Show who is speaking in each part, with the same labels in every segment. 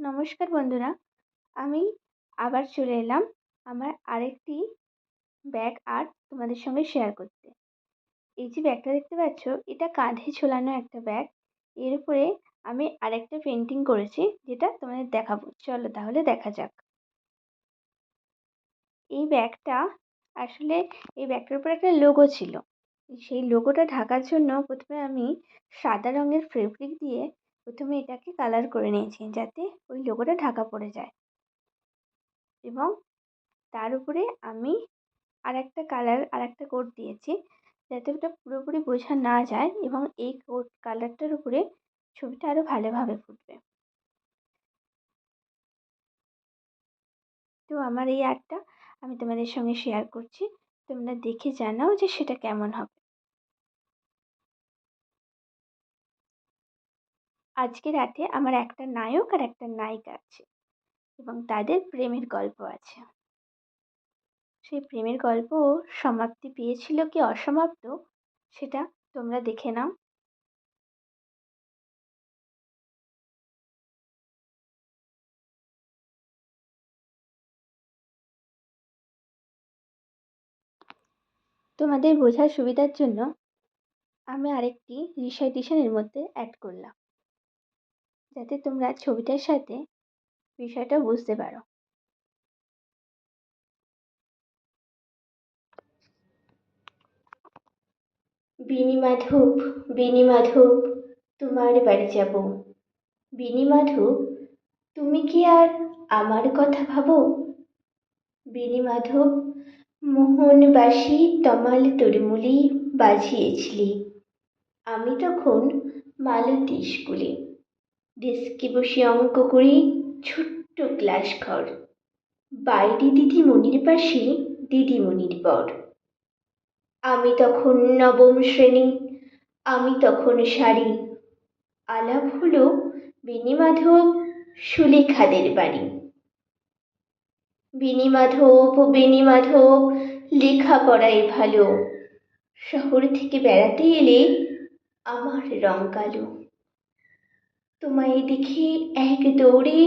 Speaker 1: নমস্কার বন্ধুরা, আমি আবার চলে এলাম আমার আরেকটি ব্যাগ আর্ট তোমাদের সঙ্গে শেয়ার করতে। এই যে ব্যাগটা দেখতে পাচ্ছ, এটা কাঁধে ঝোলানো একটা ব্যাগ। এর উপরে আমি আরেকটা পেন্টিং করেছি, যেটা তোমাদের দেখাবো। চলো তাহলে দেখা যাক। এই ব্যাগটা আসলে এই ব্যাগটার উপরে একটা লোগো ছিল। সেই লোগোটা ঢাকার জন্য প্রথমে আমি সাদা রঙের ফেব্রিক দিয়ে প্রথমে এটাকে কালার করে নিয়েছি, যাতে ওই লোগোটা ঢাকা পড়ে যায়। এবং তার উপরে আমি আরেকটা কোট দিয়েছি, যাতে ওটা পুরোপুরি বোঝা না যায় এবং এই কালারটার উপরে ছবিটা আরও ভালোভাবে ফুটবে। তো আমার এই আর্টটা আমি তোমাদের সঙ্গে শেয়ার করছি। তোমরা দেখে জানাও যে সেটা কেমন হবে। আজকের আর্টে আমার একটা নায়ক আর একটা নায়িকা আছে এবং তাদের প্রেমের গল্প আছে। সেই প্রেমের গল্প সমাপ্তি পেয়েছিল কি অসমাপ্ত, সেটা তোমরা দেখে নাও। তোমাদের বোঝার সুবিধার জন্য আমি আরেকটি রিসাইটেশন এর মধ্যে অ্যাড করলাম, যাতে তোমরা ছবিটার সাথে বিষয়টা বুঝতে পারো। বিনি মাধব, বিনি মাধব, তোমার বাড়ি যাব। বিনি মাধব, তুমি কি আর আমার কথা ভাবো? বিনি মাধব, মোহনবাসী তমাল তরুমুলি বাজিয়েছিলি। আমি তখন মালতী স্কুলে ডেস্কে বসে অঙ্ক করি, ছোট্ট ক্লাস ঘর। বাইরে দিদিমণির পাশে দিদিমণির বর। আমি তখন নবম শ্রেণী, আমি তখন শাড়ি। আলাপ হলো বিনি মাধব সুলেখাদের বাড়ি। বিনি মাধব, বিনি মাধব, লেখাপড়ায় ভালো। শহর থেকে বেড়াতে এলে আমার রং কালো। তোমায় দেখে এক দৌড়ে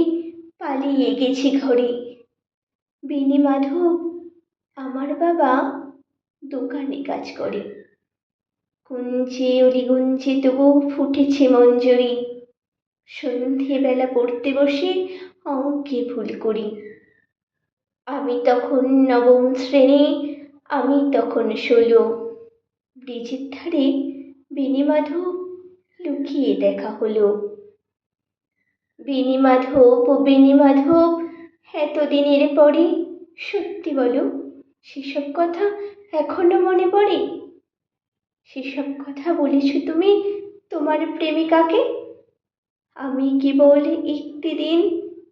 Speaker 1: পালিয়ে গেছি ঘরে। বিনি মাধব, আমার বাবা দোকানে কাজ করে। কুঞ্চে অলিগুঞ্চে তবু ফুটেছে মঞ্জরি। সন্ধেবেলা পড়তে বসে অঙ্কে ভুল করি। আমি তখন নবম শ্রেণী, আমি তখন 16। ব্রিজের ধারে বিনি মাধব লুকিয়ে দেখা হলো। বিনি মাধব, বিনি মাধব, এতদিনের পরে সত্যি বলো, সেসব কথা এখনো মনে পড়ে? সেসব কথা বলেছ তুমি তোমার প্রেমিকাকে? আমি কেবল একটি দিন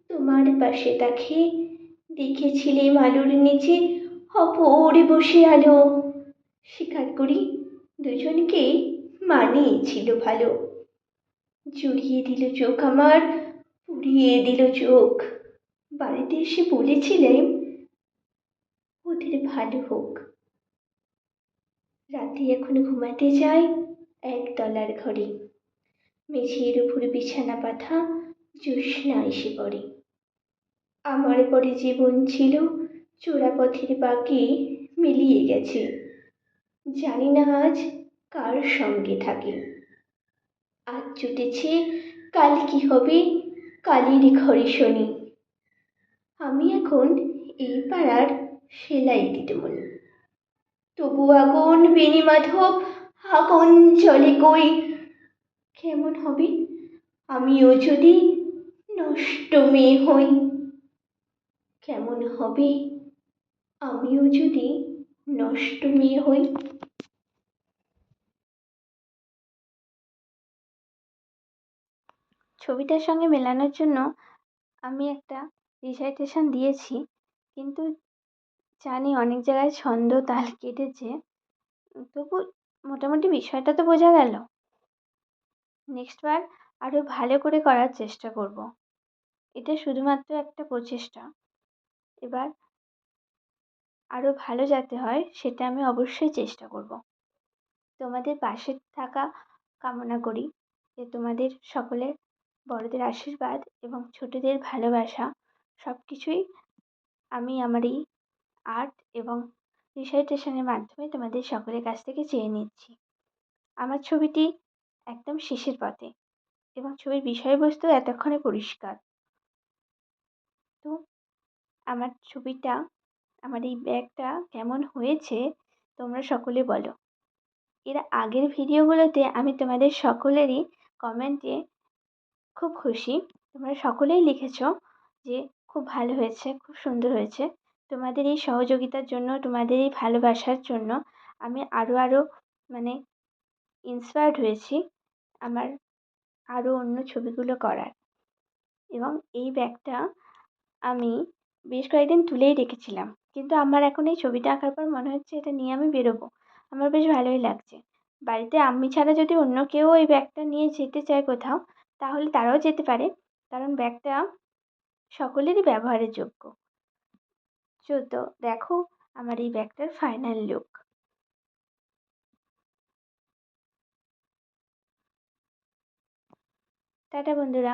Speaker 1: তোমার পাশে তাকে দেখেছিলাম আলোর নিচে অপর বসে আলো। স্বীকার করি, দুজনকে মানিয়েছিল ভালো। জুড়িয়ে দিল চোখ আমার, পুড়িয়ে দিল চোখ। বাড়িতে এসে বলেছিলেন ওদের ভালো হোক। রাতে এখন ঘুমাতে যাই একতলার ঘরে। মেঝের উপর বিছানা পাতা, জ্যোৎস্না এসে পড়ে। আমার পরে জীবন ছিল চোরাপথের বাঁকে মিলিয়ে গেছে। জানি না আজ কার সঙ্গে থাকে। আজ জুটেছে, কাল কি হবে কালির ঘরে শনি। আমি এখন এই পাড়ার সেলাই দিদিমণি। তবু আগুন বেণী মাধব, আগুন জ্বলে কই। কেমন হবে আমিও যদি নষ্ট মেয়ে হই? কেমন হবে আমিও যদি নষ্ট মেয়ে হই? ছবিটার সঙ্গে মেলানোর জন্য আমি একটা রিসাইটেশন দিয়েছি, কিন্তু জানি অনেক জায়গায় ছন্দ তাল কেটেছে। তবু মোটামুটি বিষয়টা তো বোঝা গেল। নেক্সট বার আরও ভালো করে করার চেষ্টা করব। এটা শুধুমাত্র একটা প্রচেষ্টা। এবার আরও ভালো যাতে হয় সেটা আমি অবশ্যই চেষ্টা করব। তোমাদের পাশে থাকা কামনা করি, যে তোমাদের সকলের বড়দের আশীর্বাদ এবং ছোটদের ভালোবাসা সব কিছুই আমি আমার এই আর্ট এবং রিসাইটেশনের মাধ্যমে তোমাদের সকলের কাছ থেকে চেয়ে নিচ্ছি। আমার ছবিটি একদম শেষের পথে এবং ছবির বিষয়বস্তু এতক্ষণে পরিষ্কার। তো আমার ছবিটা, আমার এই ব্যাগটা কেমন হয়েছে তোমরা সকলে বলো। এর আগের ভিডিওগুলোতে আমি তোমাদের সকলেরই কমেন্টে খুব খুশি। তোমরা সকলেই লিখেছো যে খুব ভালো হয়েছে, খুব সুন্দর হয়েছে। তোমাদের এই সহযোগিতার জন্য, তোমাদের এই ভালোবাসার জন্য আমি আরও মানে ইন্সপায়ার্ড হয়েছি আমার আরও অন্য ছবিগুলো করার। এবং এই ব্যাগটা আমি বেশ কয়েকদিন তুলেই রেখেছিলাম, কিন্তু আমার এখন এই ছবিটা আঁকার পর মনে হচ্ছে এটা নিয়ে আমি বেরোবো। আমার বেশ ভালোই লাগছে। বাড়িতে আমি ছাড়া যদি অন্য কেউ এই ব্যাগটা নিয়ে যেতে চায় কোথাও, তাহলে তারাও যেতে পারে, কারণ ব্যাগটা সকলেরই ব্যবহারের যোগ্য। তো দেখো আমার এই ব্যাগটার ফাইনাল লুক। টাটা বন্ধুরা।